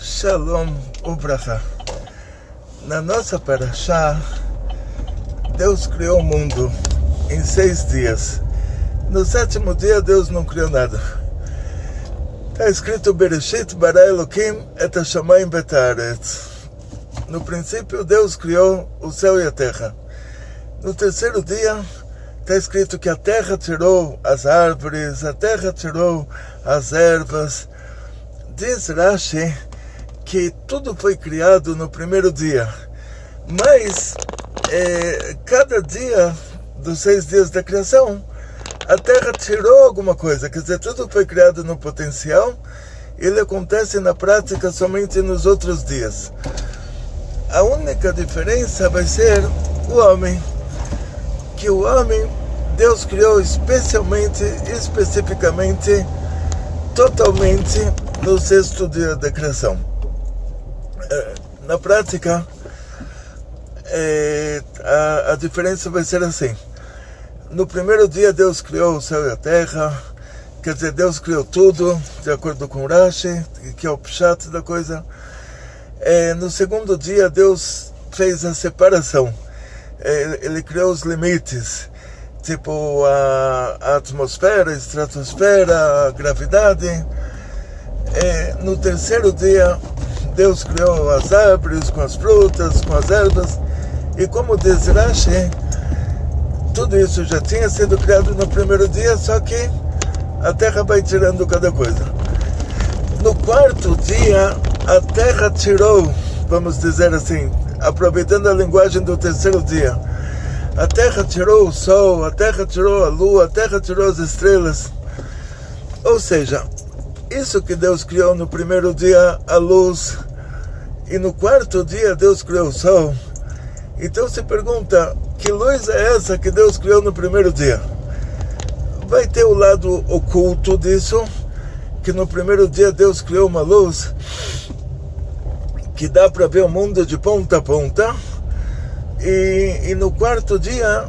Shalom Ubraha. Na nossa Parashá, Deus criou o mundo em 6 dias. No 7º dia, Deus não criou nada. Está escrito Bereshit bara Elokim et hashamayim bet haaretz. No princípio, Deus criou o céu e a terra. No 3º dia, está escrito que a terra tirou as árvores, a terra tirou as ervas. Diz Rashi que tudo foi criado no 1º dia, mas cada dia dos 6 dias da criação, a terra tirou alguma coisa, quer dizer, tudo foi criado no potencial, ele acontece na prática somente nos outros dias. A única diferença vai ser o homem, que o homem Deus criou especificamente, totalmente no 6º dia da criação. Na prática, a diferença vai ser assim. No 1º dia, Deus criou o céu e a terra, quer dizer, Deus criou tudo, de acordo com Rashi, que é o pshat da coisa. No 2º dia, Deus fez a separação. Ele criou os limites, tipo a atmosfera, a estratosfera, a gravidade. No 3º dia, Deus criou as árvores, com as frutas, com as ervas, e como diz Rashi, tudo isso já tinha sido criado no 1º dia, só que a terra vai tirando cada coisa. No 4º dia, a terra tirou, vamos dizer assim, aproveitando a linguagem do 3º dia, a terra tirou o sol, a terra tirou a lua, a terra tirou as estrelas. Ou seja, isso que Deus criou no 1º dia, a luz, e no 4º dia Deus criou o sol. Então se pergunta, que luz é essa que Deus criou no 1º dia? Vai ter o lado oculto disso, que no 1º dia Deus criou uma luz que dá para ver o mundo de ponta a ponta, e no 4º dia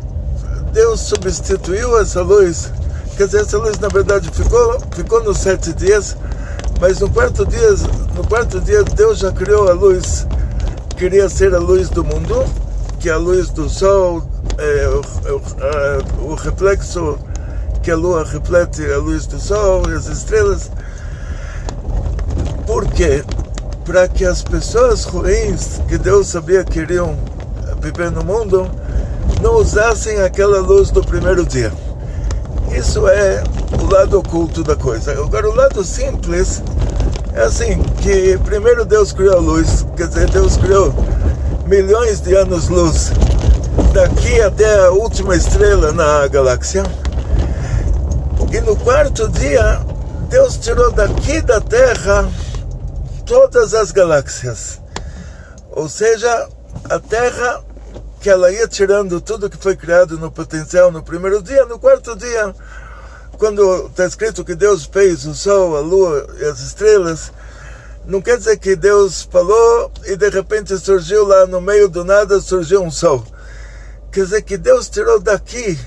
Deus substituiu essa luz. Quer dizer, essa luz na verdade ficou nos 7 dias, mas no 4º dia Deus já criou a luz, queria ser a luz do mundo, que é a luz do sol, o reflexo que a lua reflete a luz do sol e as estrelas. Por quê? Para que as pessoas ruins que Deus sabia que iriam viver no mundo não usassem aquela luz do 1º dia. Isso é o lado oculto da coisa. Agora, o lado simples é assim, que primeiro Deus criou a luz, quer dizer, Deus criou milhões de anos-luz daqui até a última estrela na galáxia. E no 4º dia, Deus tirou daqui da Terra todas as galáxias. Ou seja, a Terra, que ela ia tirando tudo que foi criado no potencial no 1º dia, no 4º dia, quando está escrito que Deus fez o sol, a lua e as estrelas, não quer dizer que Deus falou e de repente surgiu lá no meio do nada, surgiu um sol. Quer dizer que Deus tirou daqui.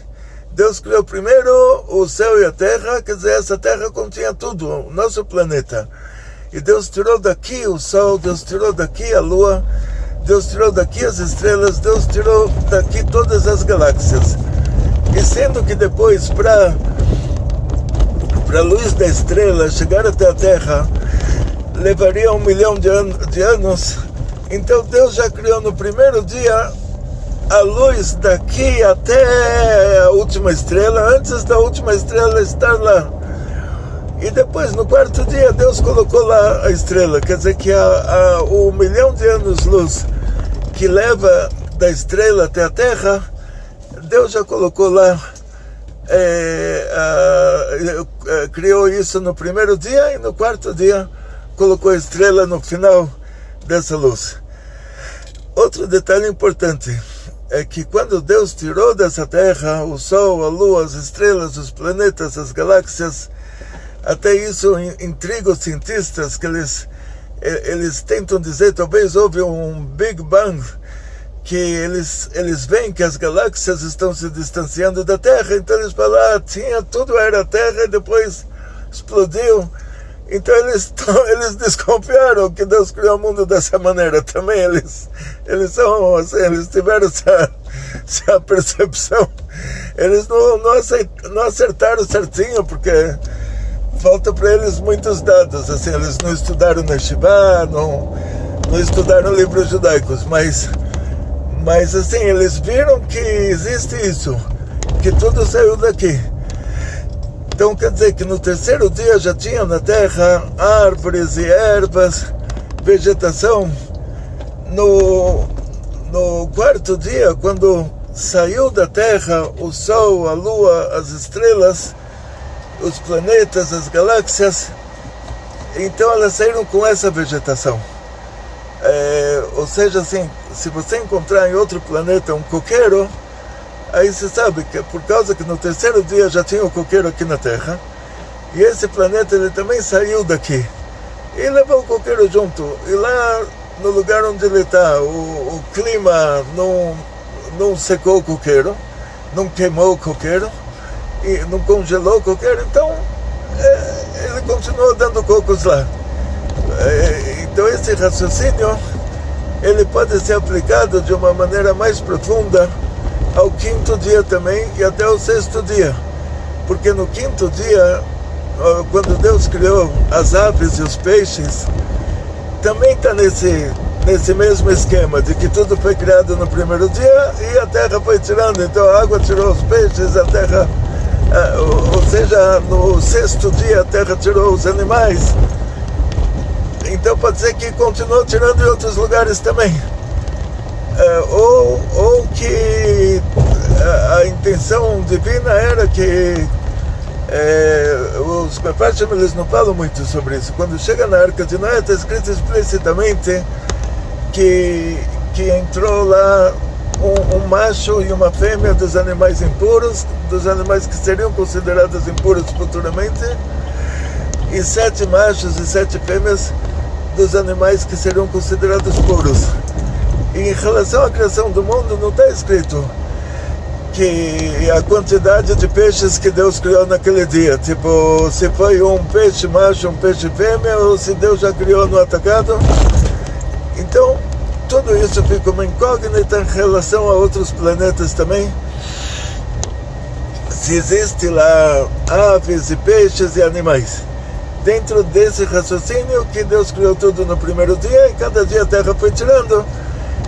Deus criou primeiro o céu e a terra, quer dizer, essa terra continha tudo, o nosso planeta. E Deus tirou daqui o sol, Deus tirou daqui a lua, Deus tirou daqui as estrelas, Deus tirou daqui todas as galáxias. E sendo que depois, para a luz da estrela chegar até a Terra, levaria 1 milhão de anos, então Deus já criou no 1º dia a luz daqui até a última estrela, antes da última estrela estar lá. E depois, no 4º dia, Deus colocou lá a estrela. Quer dizer que o 1 milhão de anos-luz que leva da estrela até a Terra, Deus já colocou lá, criou isso no 1º dia, e no 4º dia colocou a estrela no final dessa luz. Outro detalhe importante é que quando Deus tirou dessa Terra o Sol, a Lua, as estrelas, os planetas, as galáxias, até isso intriga os cientistas, que eles tentam dizer, talvez houve um Big Bang, que eles veem que as galáxias estão se distanciando da Terra, então eles falam, tudo era a Terra e depois explodiu. Então eles desconfiaram que Deus criou o mundo dessa maneira. Também eles são assim, eles tiveram essa percepção. Eles não acertaram certinho, porque falta para eles muitos dados. Assim, eles não estudaram na Yeshiva, não estudaram livros judaicos, mas assim, eles viram que existe isso, que tudo saiu daqui. Então quer dizer que no terceiro dia já tinha na terra árvores e ervas, vegetação. No quarto dia, quando saiu da terra o sol, a lua, as estrelas, os planetas, as galáxias, então elas saíram com essa vegetação. Ou seja, assim, se você encontrar em outro planeta um coqueiro, aí você sabe que por causa que no terceiro dia já tinha o coqueiro aqui na Terra, e esse planeta ele também saiu daqui e levou o coqueiro junto, e lá no lugar onde ele está, o clima não secou o coqueiro, não queimou o coqueiro e não congelou o coqueiro, então ele continuou dando cocos lá. Então esse raciocínio ele pode ser aplicado de uma maneira mais profunda ao quinto dia também e até o sexto dia, porque no quinto dia, quando Deus criou as aves e os peixes, também está nesse mesmo esquema de que tudo foi criado no primeiro dia e a terra foi tirando, então a água tirou os peixes, a terra, ou seja, no sexto dia a terra tirou os animais. Então pode ser que continuou tirando em outros lugares também. Ou que a intenção divina era que os Mefarshim eles não falam muito sobre isso. Quando chega na Arca de Noé está escrito explicitamente que entrou lá um macho e uma fêmea dos animais impuros, dos animais que seriam considerados impuros futuramente, e 7 machos e 7 fêmeas dos animais que seriam considerados puros. Em relação à criação do mundo, não está escrito que a quantidade de peixes que Deus criou naquele dia, tipo, se foi um peixe macho, um peixe fêmea, ou se Deus já criou no atacado. Então, tudo isso fica uma incógnita em relação a outros planetas também. Se existe lá aves e peixes e animais. Dentro desse raciocínio que Deus criou tudo no primeiro dia e cada dia a Terra foi tirando.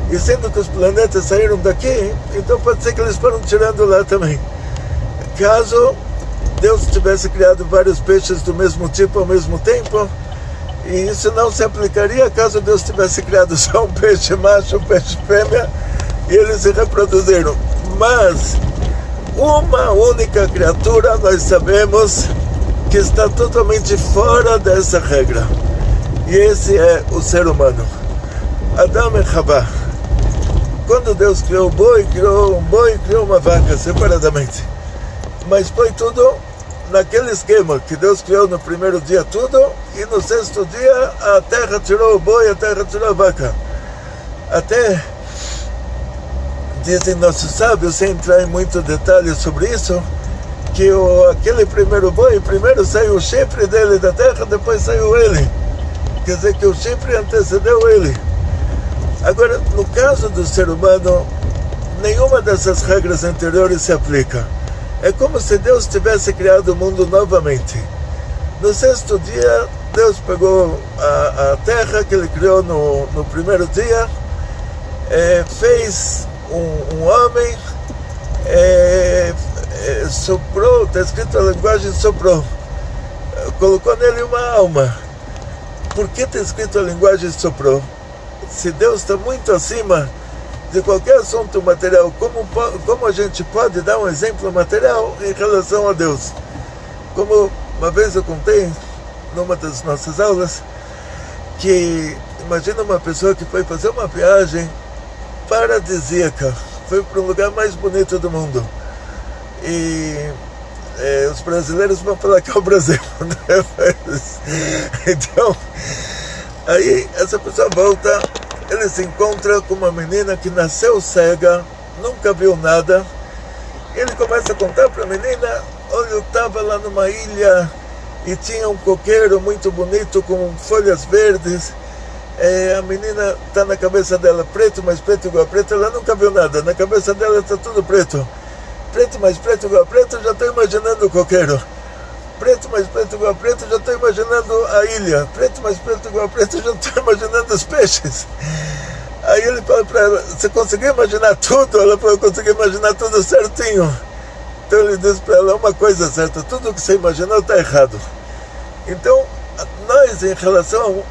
E sendo que os planetas saíram daqui, então pode ser que eles foram tirando lá também. Caso Deus tivesse criado vários peixes do mesmo tipo ao mesmo tempo, e isso não se aplicaria caso Deus tivesse criado só um peixe macho, um peixe fêmea, e eles se reproduziram. Mas uma única criatura nós sabemos que está totalmente fora dessa regra, e esse é o ser humano, Adão e Havá. Quando Deus criou o boi, criou um boi e criou uma vaca separadamente, mas foi tudo naquele esquema que Deus criou no primeiro dia tudo, e no sexto dia a terra tirou o boi, a terra tirou a vaca. Até dizem nossos sábios, sem entrar em muito detalhe sobre isso, que aquele primeiro boi, primeiro saiu o chifre dele da terra, depois saiu ele. Quer dizer que o chifre antecedeu ele. Agora, no caso do ser humano, nenhuma dessas regras anteriores se aplica. É como se Deus tivesse criado o mundo novamente. No sexto dia, Deus pegou a terra que ele criou no primeiro dia, fez um homem, soprou, está escrito a linguagem soprou, colocou nele uma alma. Por que está escrito a linguagem soprou? Se Deus está muito acima de qualquer assunto material, como a gente pode dar um exemplo material em relação a Deus? Como uma vez eu contei numa das nossas aulas, que imagina uma pessoa que foi fazer uma viagem paradisíaca, foi para o lugar mais bonito do mundo, e os brasileiros vão falar que é o Brasil, né? Então aí essa pessoa volta, ele se encontra com uma menina que nasceu cega, nunca viu nada. Ele começa a contar para a menina: olha, eu estava lá numa ilha e tinha um coqueiro muito bonito com folhas verdes. A menina está na cabeça dela preto, mas preto igual a preto, ela nunca viu nada, na cabeça dela está tudo preto. Preto, mais preto igual a preto, já estou imaginando o coqueiro. Preto, mais preto igual a preto, já estou imaginando a ilha. Preto, mais preto igual a preto, já estou imaginando os peixes. Aí ele fala para ela, você conseguiu imaginar tudo? Ela falou, eu consegui imaginar tudo certinho. Então ele diz para ela, uma coisa certa, tudo que você imaginou está errado. Então, nós, em relação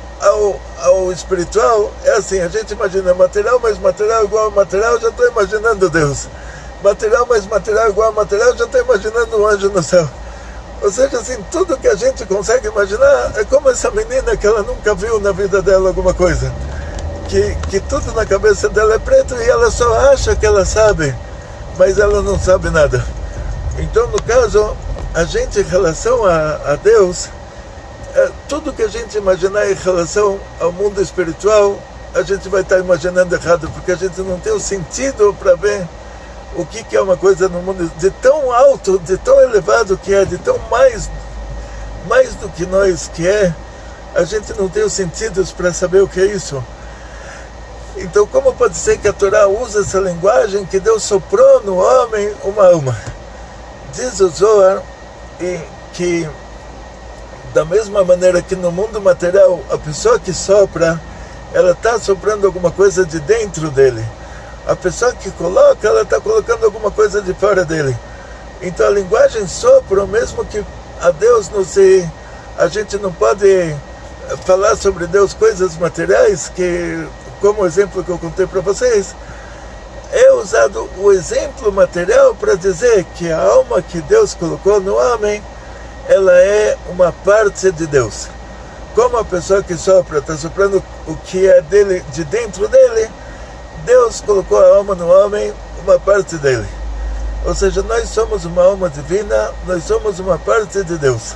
ao espiritual, é assim, a gente imagina material, mas material igual a material, já estou imaginando Deus. Material, mais material igual a material, já estou imaginando um anjo no céu. Ou seja, assim, tudo que a gente consegue imaginar é como essa menina que ela nunca viu na vida dela alguma coisa. Que tudo na cabeça dela é preto e ela só acha que ela sabe, mas ela não sabe nada. Então, no caso, a gente, em relação a Deus, tudo que a gente imaginar em relação ao mundo espiritual, a gente vai estar imaginando errado, porque a gente não tem o sentido para ver o que é uma coisa no mundo de tão alto, de tão elevado que é, de tão mais do que nós que é, a gente não tem os sentidos para saber o que é isso. Então, como pode ser que a Torá usa essa linguagem que Deus soprou no homem uma alma? Diz o Zohar que da mesma maneira que no mundo material a pessoa que sopra, ela está soprando alguma coisa de dentro dele. A pessoa que coloca, ela está colocando alguma coisa de fora dele. Então a linguagem sopro, mesmo que a Deus não se... A gente não pode falar sobre Deus coisas materiais, que, como o exemplo que eu contei para vocês, é usado o exemplo material para dizer que a alma que Deus colocou no homem, ela é uma parte de Deus. Como a pessoa que sopra está soprando o que é dele, de dentro dele, Deus colocou a alma no homem, uma parte dele. Ou seja, nós somos uma alma divina, nós somos uma parte de Deus.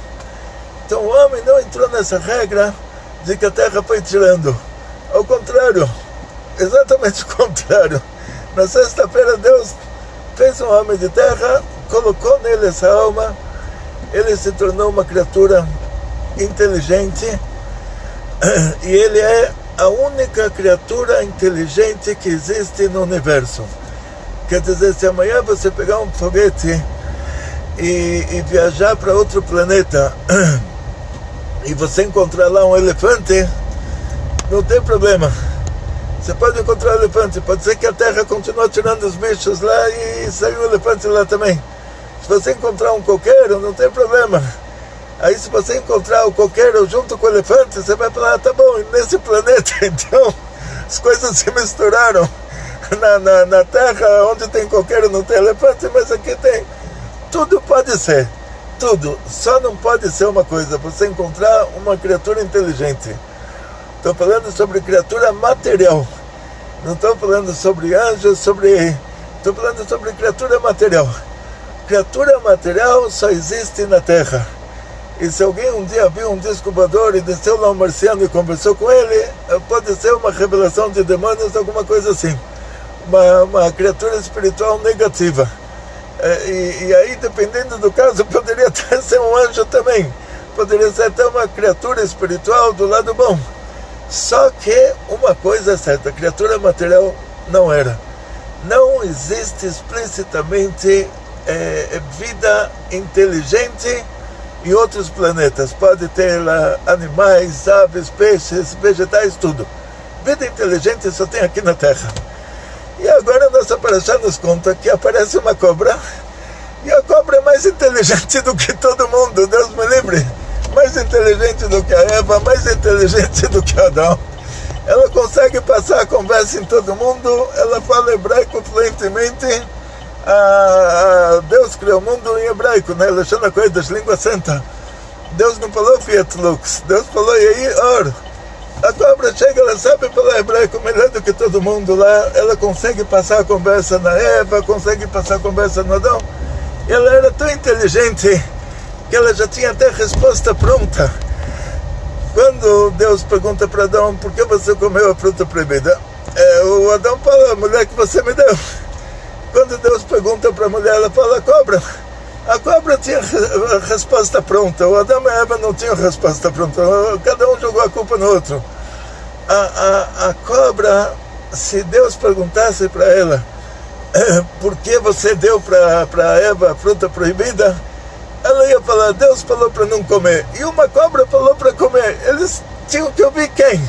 Então o homem não entrou nessa regra de que a terra foi tirando. Ao contrário, exatamente o contrário. Na sexta-feira Deus fez um homem de terra, colocou nele essa alma, ele se tornou uma criatura inteligente e ele é a única criatura inteligente que existe no universo. Quer dizer, se amanhã você pegar um foguete e viajar para outro planeta e você encontrar lá um elefante, não tem problema. Você pode encontrar um elefante, pode ser que a Terra continue tirando os bichos lá e sair um elefante lá também. Se você encontrar um coqueiro, não tem problema. Aí se você encontrar o coqueiro junto com o elefante, você vai falar, tá bom, nesse planeta então as coisas se misturaram. Na Terra, onde tem coqueiro não tem elefante, mas aqui tem. Tudo pode ser, tudo. Só não pode ser uma coisa, você encontrar uma criatura inteligente. Estou falando sobre criatura material. Não estou falando sobre anjos, estou falando sobre criatura material. Criatura material só existe na Terra. E se alguém um dia viu um disco voador e desceu lá um marciano e conversou com ele, pode ser uma revelação de demônios, alguma coisa assim. Uma criatura espiritual negativa. E aí, dependendo do caso, poderia até ser um anjo também. Poderia ser até uma criatura espiritual do lado bom. Só que uma coisa é certa, a criatura material não era. Não existe explicitamente vida inteligente em outros planetas. Pode ter lá animais, aves, peixes, vegetais, tudo. Vida inteligente só tem aqui na Terra. E agora a nossa paraxá nos conta que aparece uma cobra, e a cobra é mais inteligente do que todo mundo, Deus me livre. Mais inteligente do que a Eva, mais inteligente do que Adão. Ela consegue passar a conversa em todo mundo, ela fala hebraico fluentemente. Deus criou o mundo em hebraico, né? Lashon HaKodesh, língua santa. Deus não falou Fiat Lux, Deus falou Yehi Or. A cobra chega, ela sabe falar hebraico melhor do que todo mundo lá. Ela consegue passar a conversa na Eva, consegue passar a conversa no Adão. E ela era tão inteligente que ela já tinha até a resposta pronta. Quando Deus pergunta para Adão, por que você comeu a fruta proibida? O Adão fala, a mulher que você me deu. Quando Deus pergunta para a mulher, ela fala, cobra. A cobra tinha a resposta pronta, o Adão e a Eva não tinham resposta pronta, cada um jogou a culpa no outro. A cobra, se Deus perguntasse para ela por que você deu para Eva a fruta proibida, ela ia falar, Deus falou para não comer, e uma cobra falou para comer. Eles tinham que ouvir quem?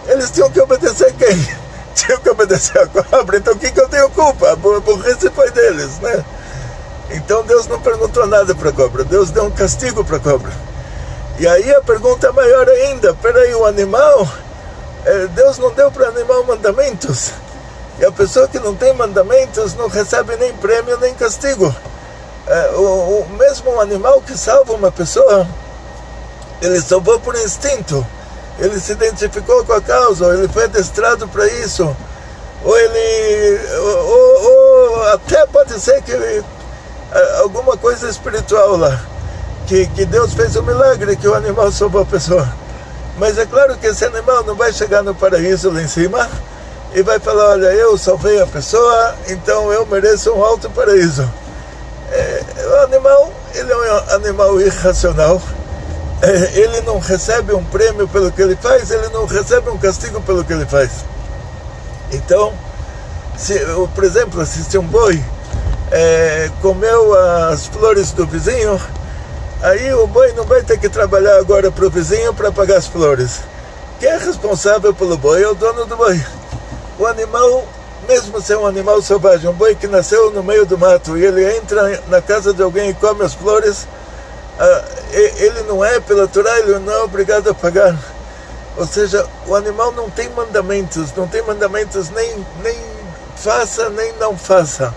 Eles tinham que obedecer quem? Tinham que obedecer a cobra. Então o que eu tenho culpa? A burrice foi deles, né? Então Deus não perguntou nada para a cobra, Deus deu um castigo para a cobra. E aí a pergunta é maior ainda, peraí, o animal, Deus não deu para o animal mandamentos, e a pessoa que não tem mandamentos não recebe nem prêmio nem castigo. O mesmo animal que salva uma pessoa, ele salvou por instinto, ele se identificou com a causa, ou ele foi adestrado para isso, ou até pode ser que alguma coisa espiritual lá, que Deus fez um milagre, que o animal salvou a pessoa. Mas é claro que esse animal não vai chegar no paraíso lá em cima e vai falar, olha, eu salvei a pessoa, então eu mereço um alto paraíso. O animal, ele é um animal irracional, ele não recebe um prêmio pelo que ele faz, ele não recebe um castigo pelo que ele faz. Então, por exemplo, se um boi comeu as flores do vizinho, aí o boi não vai ter que trabalhar agora para o vizinho para pagar as flores. Quem é responsável pelo boi é o dono do boi. O animal, mesmo ser um animal selvagem, um boi que nasceu no meio do mato e ele entra na casa de alguém e come as flores, ele não é, pela Torá, ele não é obrigado a pagar. Ou seja, o animal não tem mandamentos nem faça nem não faça.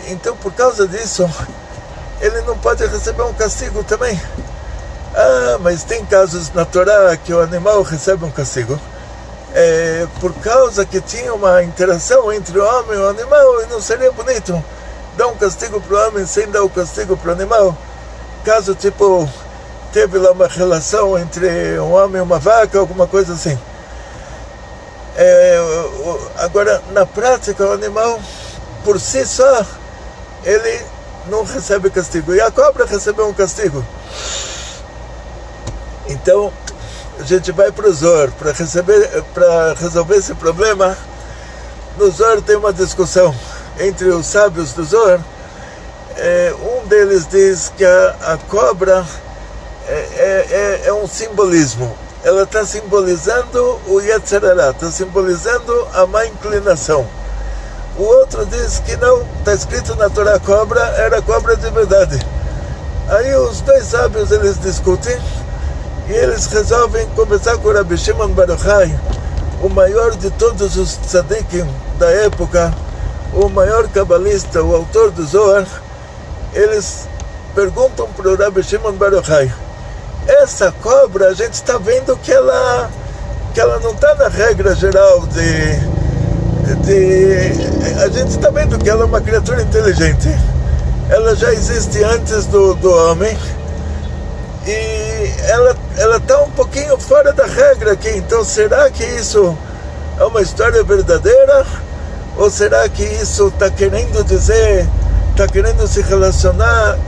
Então, por causa disso, ele não pode receber um castigo também. Mas tem casos na Torá que o animal recebe um castigo. Por causa que tinha uma interação entre o homem e o animal, e não seria bonito dar um castigo para o homem sem dar o castigo para o animal. Caso, tipo, teve lá uma relação entre um homem e uma vaca, alguma coisa assim. Agora, na prática, o animal, por si só, ele não recebe castigo. E a cobra recebeu um castigo. Então, a gente vai para o Zohar para resolver esse problema. No Zohar tem uma discussão entre os sábios do Zohar. Um deles diz que a cobra é um simbolismo. Ela está simbolizando o Yetzer Hara, está simbolizando a má inclinação. O outro diz que não, está escrito na Torá, cobra era cobra de verdade. Aí os dois sábios, eles discutem e eles resolvem conversar com o Rabbi Shimon Bar Yochai, o maior de todos os tzadikim da época, o maior cabalista, o autor do Zohar. Eles perguntam para o Rabbi Shimon Bar Yochai, essa cobra, a gente está vendo que ela não está na regra geral a gente está vendo que ela é uma criatura inteligente, ela já existe antes do homem, e ela está um pouquinho fora da regra aqui. Então será que isso é uma história verdadeira, ou será que isso está querendo dizer, está querendo se relacionar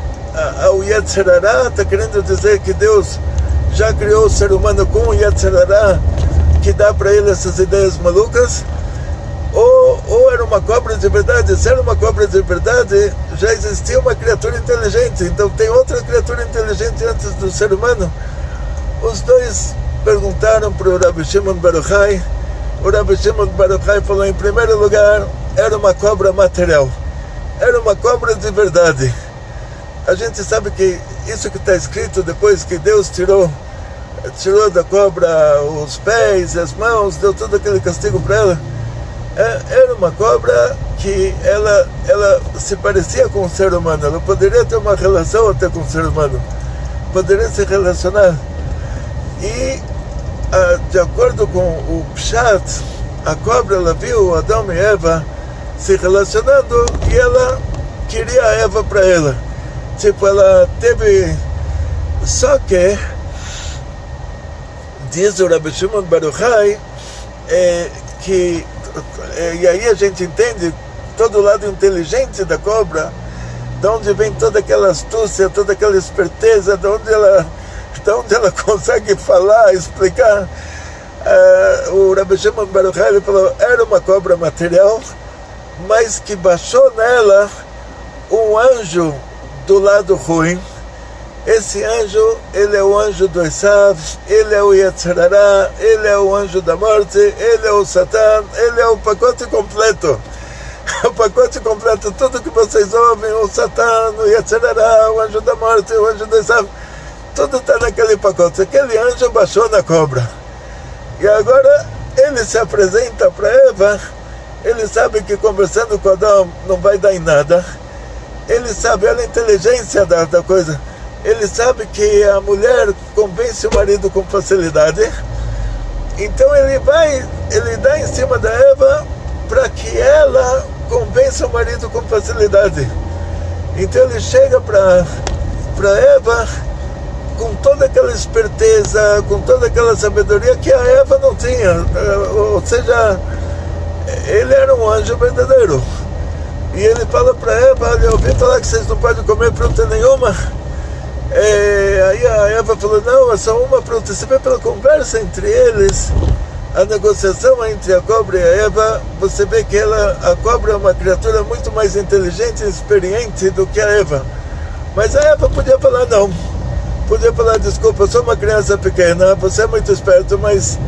ao Yetzer Hara, está querendo dizer que Deus já criou o ser humano com o Yetzer Hara, que dá para ele essas ideias malucas? Ou era uma cobra de verdade? Se era uma cobra de verdade, já existia uma criatura inteligente, então tem outra criatura inteligente antes do ser humano? Os dois perguntaram para o Rabbi Shimon Bar Yochai. O Rabbi Shimon Bar Yochai falou, em primeiro lugar, era uma cobra material, era uma cobra de verdade. A gente sabe que isso que está escrito, depois que Deus tirou da cobra os pés e as mãos, deu todo aquele castigo para ela, era uma cobra que ela se parecia com o ser humano, ela poderia ter uma relação até com o ser humano, poderia se relacionar. E de acordo com o Pshat, a cobra, ela viu Adão e Eva se relacionando e ela queria a Eva para ela. Tipo, ela teve... Só que, diz o Rabbi Shimon Bar Yochai, e aí a gente entende todo o lado inteligente da cobra, de onde vem toda aquela astúcia, toda aquela esperteza, de onde ela consegue falar, explicar. O Rabbi Shimon Bar Yochai, ele falou, era uma cobra material, mas que baixou nela um anjo do lado ruim. Esse anjo, ele é o anjo do Esav, ele é o Yetzer Hara, ele é o anjo da morte, ele é o Satã, ele é o pacote completo. O pacote completo, tudo que vocês ouvem, o Satã, o Yetzer Hara, o anjo da morte, o anjo do Esav, tudo está naquele pacote. Aquele anjo baixou na cobra. E agora ele se apresenta para Eva, ele sabe que conversando com Adão não vai dar em nada. Ele sabe, olha a inteligência da coisa. Ele sabe que a mulher convence o marido com facilidade. Então ele dá em cima da Eva para que ela convença o marido com facilidade. Então ele chega para Eva com toda aquela esperteza, com toda aquela sabedoria que a Eva não tinha. Ou seja, ele era um anjo verdadeiro. E ele fala para Eva, olha, eu ouvi falar que vocês não podem comer fruta nenhuma. Aí a Eva falou, não, é só uma fruta. Você vê pela conversa entre eles, a negociação entre a cobra e a Eva, você vê que a cobra é uma criatura muito mais inteligente e experiente do que a Eva. Mas a Eva podia falar não. Podia falar, desculpa, eu sou uma criança pequena, você é muito esperto, mas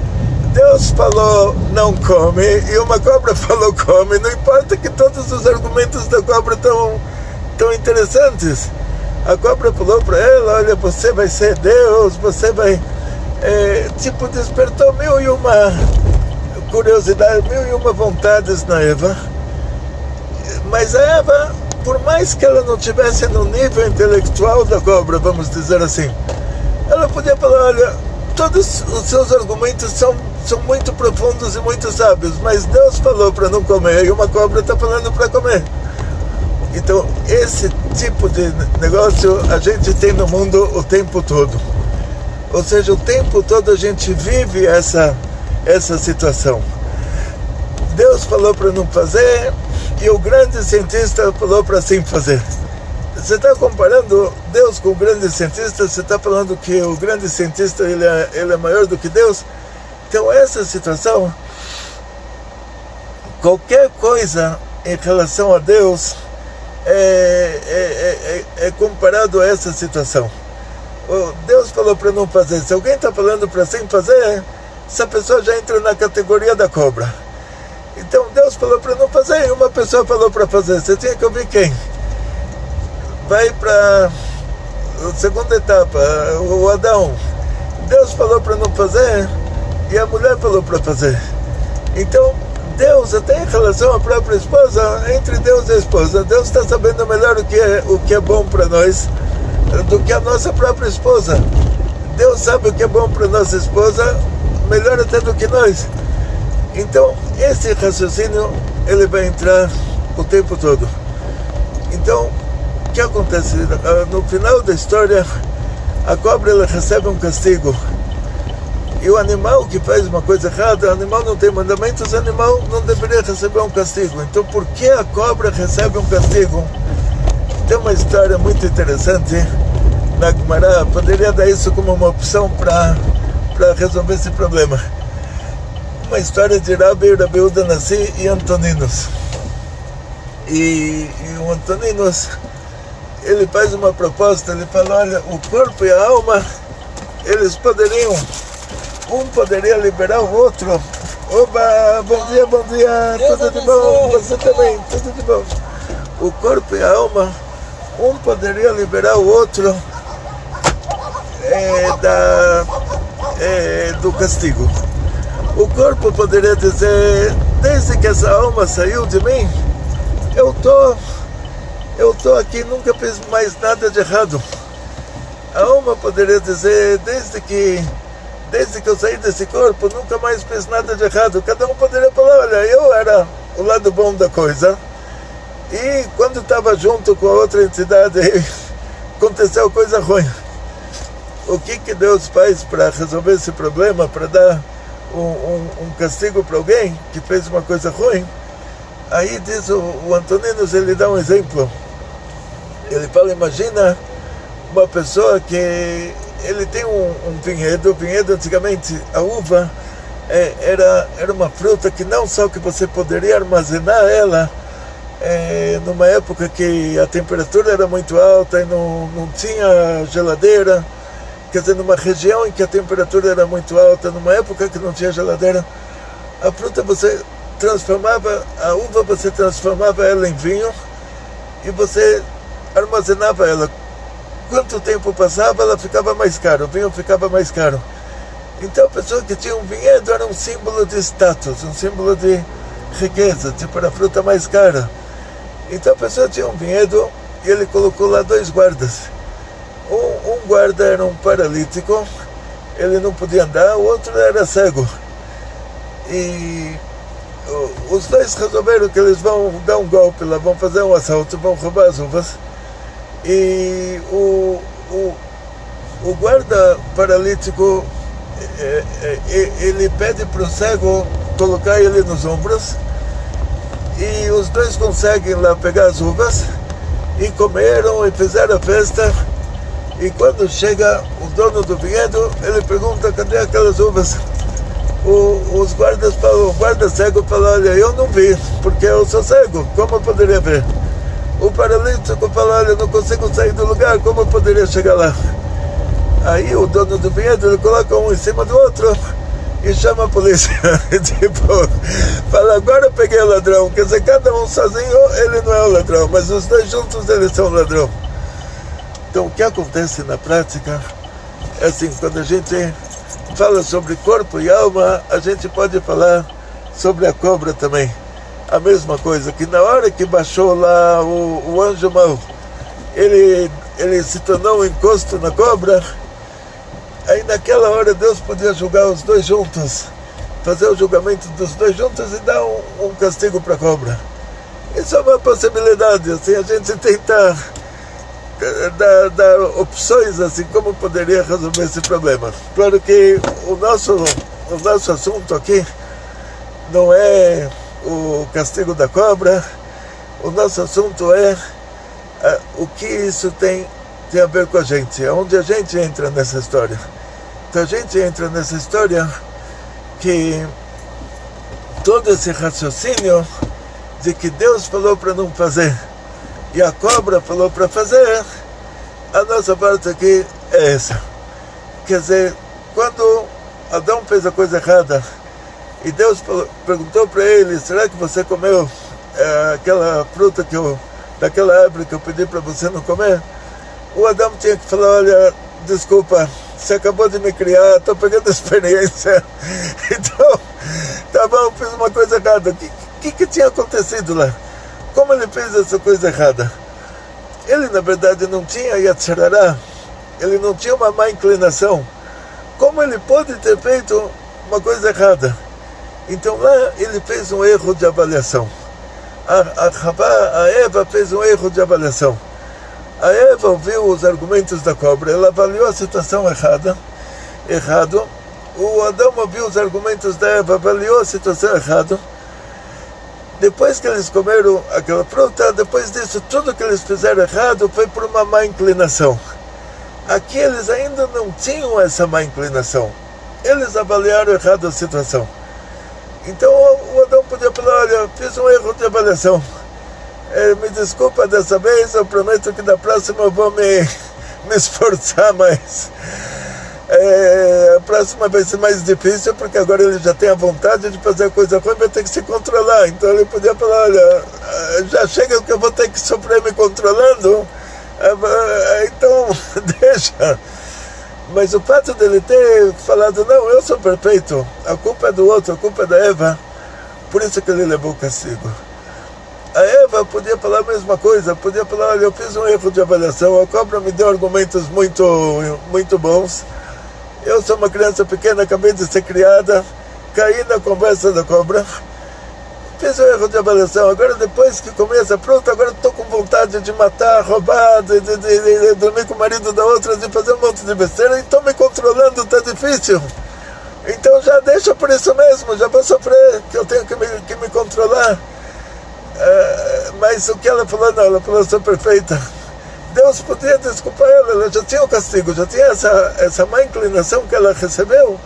Deus falou não come, e uma cobra falou come. Não importa que todos os argumentos da cobra tão interessantes. A cobra falou para ela, olha, você vai ser Deus, você vai... despertou mil e uma curiosidade, mil e uma vontades na Eva. Mas a Eva, por mais que ela não estivesse no nível intelectual da cobra, vamos dizer assim, ela podia falar, olha, todos os seus argumentos são muito profundos e muito sábios, mas Deus falou para não comer, e uma cobra está falando para comer. Então, esse tipo de negócio a gente tem no mundo o tempo todo. Ou seja, o tempo todo a gente vive essa situação. Deus falou para não fazer, e o grande cientista falou para sim fazer. Você está comparando Deus com o grande cientista? Você está falando que o grande cientista ele é maior do que Deus? Então, essa situação, qualquer coisa em relação a Deus é comparado a essa situação. Deus falou para não fazer. Se alguém está falando para sim fazer, essa pessoa já entra na categoria da cobra. Então Deus falou para não fazer e uma pessoa falou para fazer. Você tinha que ouvir quem? Vai para a segunda etapa, o Adão. Deus falou para não fazer e a mulher falou para fazer. Então Deus, até em relação à própria esposa, entre Deus e a esposa, Deus está sabendo melhor o que é bom para nós do que a nossa própria esposa. Deus sabe o que é bom para nossa esposa melhor até do que nós. Então esse raciocínio ele vai entrar o tempo todo. Então o que acontece? No final da história, a cobra ela recebe um castigo. E o animal que faz uma coisa errada, o animal não tem mandamentos, o animal não deveria receber um castigo. Então por que a cobra recebe um castigo? Tem uma história muito interessante na Gumará, poderia dar isso como uma opção para resolver esse problema. Uma história de Rabi Yehuda Nassi e Antoninos. E o Antoninos, ele faz uma proposta, ele fala, olha, o corpo e a alma, eles poderiam, um poderia liberar o outro. Oba, bom dia, tudo de bom, você também, tudo de bom. O corpo e a alma, um poderia liberar o outro do castigo. O corpo poderia dizer, desde que essa alma saiu de mim, eu tô aqui, nunca fiz mais nada de errado. A alma poderia dizer, desde que eu saí desse corpo, nunca mais fiz nada de errado. Cada um poderia falar, olha, eu era o lado bom da coisa, e quando estava junto com a outra entidade, aconteceu coisa ruim. O que Deus faz para resolver esse problema, para dar um castigo para alguém que fez uma coisa ruim? Aí diz o Antoninos, ele dá um exemplo. Ele fala, imagina uma pessoa que ele tem um vinhedo. O vinhedo, antigamente, a uva era uma fruta que não só que você poderia armazenar ela numa época que a temperatura era muito alta e não tinha geladeira, quer dizer, numa região em que a temperatura era muito alta, numa época que não tinha geladeira, a fruta você transformava, a uva você transformava ela em vinho e você armazenava ela. Quanto tempo passava, ela ficava mais cara, o vinho ficava mais caro. Então a pessoa que tinha um vinhedo era um símbolo de status, um símbolo de riqueza, tipo era a fruta mais cara. Então a pessoa tinha um vinhedo e ele colocou lá 2 guardas. Um guarda era um paralítico, ele não podia andar, o outro era cego. E os 2 resolveram que eles vão dar um golpe lá, vão fazer um assalto, vão roubar as uvas. E o guarda paralítico, ele pede para o cego colocar ele nos ombros, e os 2 conseguem lá pegar as uvas e comeram e fizeram a festa. E quando chega o dono do vinhedo, ele pergunta, cadê aquelas uvas? Os guardas falam, o guarda cego fala, olha, eu não vi, porque eu sou cego, como eu poderia ver? O paralítico fala, olha, eu não consigo sair do lugar, como eu poderia chegar lá? Aí o dono do vinhedo, ele coloca um em cima do outro e chama a polícia. Tipo, fala, agora eu peguei o ladrão. Quer dizer, cada um sozinho, ele não é o ladrão, mas os 2 juntos, eles são o ladrão. Então, o que acontece na prática é assim, quando a gente fala sobre corpo e alma, a gente pode falar sobre a cobra também. A mesma coisa, que na hora que baixou lá o anjo mau, ele se tornou um encosto na cobra. Aí naquela hora Deus podia julgar os 2 juntos, fazer o julgamento dos 2 juntos e dar um castigo para a cobra. Isso é uma possibilidade, assim, a gente tenta dar opções, assim, como poderia resolver esse problema. Claro que o nosso assunto aqui não é o castigo da cobra, o nosso assunto é o que isso tem a ver com a gente, onde a gente entra nessa história. Então a gente entra nessa história que todo esse raciocínio de que Deus falou para não fazer e a cobra falou para fazer, a nossa parte aqui é essa. Quer dizer, quando Adão fez a coisa errada e Deus perguntou para ele, será que você comeu aquela fruta daquela árvore que eu pedi para você não comer? O Adão tinha que falar, olha, desculpa, você acabou de me criar, estou pegando experiência, então, tá bom, fiz uma coisa errada. O que tinha acontecido lá? Como ele fez essa coisa errada? Ele, na verdade, não tinha Yatzerará, ele não tinha uma má inclinação. Como ele pode ter feito uma coisa errada? Então lá ele fez um erro de avaliação. A Eva fez um erro de avaliação. A Eva ouviu os argumentos da cobra, ela avaliou a situação errado. O Adão ouviu os argumentos da Eva, avaliou a situação errado. Depois que eles comeram aquela fruta, depois disso, tudo que eles fizeram errado foi por uma má inclinação. Aqui eles ainda não tinham essa má inclinação. Eles avaliaram errado a situação. Então o Adão podia falar, olha, fiz um erro de avaliação. Me desculpa dessa vez, eu prometo que da próxima eu vou me esforçar mais. A próxima vai ser mais difícil, porque agora ele já tem a vontade de fazer a coisa ruim, vai ter que se controlar. Então ele podia falar, olha, já chega que eu vou ter que sofrer me controlando, então deixa. Mas o fato dele ter falado, não, eu sou perfeito, a culpa é do outro, a culpa é da Eva, por isso que ele levou o castigo. A Eva podia falar a mesma coisa, podia falar, olha, eu fiz um erro de avaliação, a cobra me deu argumentos muito bons, eu sou uma criança pequena, acabei de ser criada, caí na conversa da cobra, fiz um erro de avaliação, agora depois que comi essa fruta, agora estou com vontade de matar, roubar, de dormir com o marido da outra, de fazer um monte de besteira, e estou me controlando, está difícil. Então já deixa por isso mesmo, já vou sofrer, que eu tenho que me controlar. Mas o que ela falou, não, ela falou, sou perfeita, Deus podia desculpar ela já tinha o castigo, já tinha essa má inclinação que ela recebeu,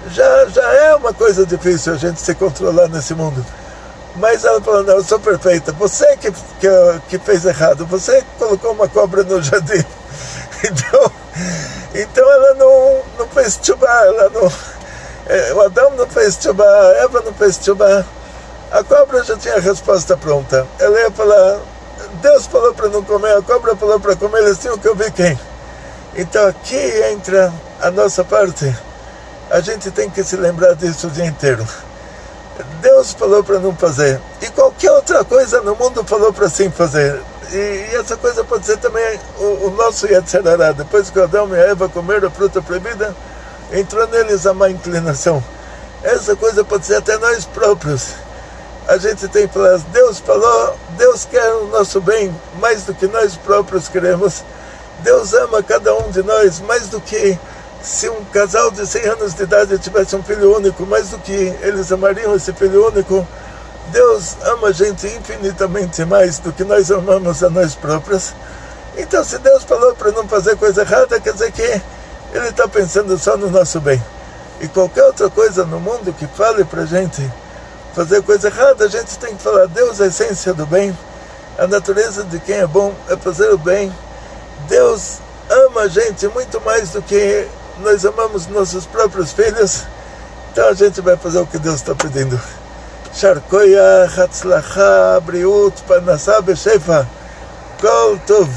já é uma coisa difícil a gente se controlar nesse mundo. Mas ela falou, não, eu sou perfeita, você que fez errado, você colocou uma cobra no jardim. Então ela não fez tchubá, o Adão não fez tchubá, a Eva não fez tchubá. A cobra já tinha a resposta pronta. Ela ia falar, Deus falou para não comer, a cobra falou para comer, eles tinham que ouvir quem? Então aqui entra a nossa parte. A gente tem que se lembrar disso o dia inteiro. Deus falou para não fazer, e qualquer outra coisa no mundo falou para sim fazer. E essa coisa pode ser também o nosso Yetzer Hara. Depois que Adão e a Eva comeram a fruta proibida, entrou neles a má inclinação. Essa coisa pode ser até nós próprios. A gente tem que falar, Deus falou, Deus quer o nosso bem mais do que nós próprios queremos. Deus ama cada um de nós mais do que se um casal de 100 anos de idade tivesse um filho único, mais do que eles amariam esse filho único. Deus ama a gente infinitamente mais do que nós amamos a nós próprios. Então, se Deus falou para não fazer coisa errada, quer dizer que Ele está pensando só no nosso bem. E qualquer outra coisa no mundo que fale para a gente fazer coisa errada, a gente tem que falar, Deus é a essência do bem, a natureza de quem é bom é fazer o bem. Deus ama a gente muito mais do que nós amamos nossos próprios filhos. Então a gente vai fazer o que Deus está pedindo. Sharkoya, Hatzlacha, Briut, Parnassá, Beshefa, Kol Tov.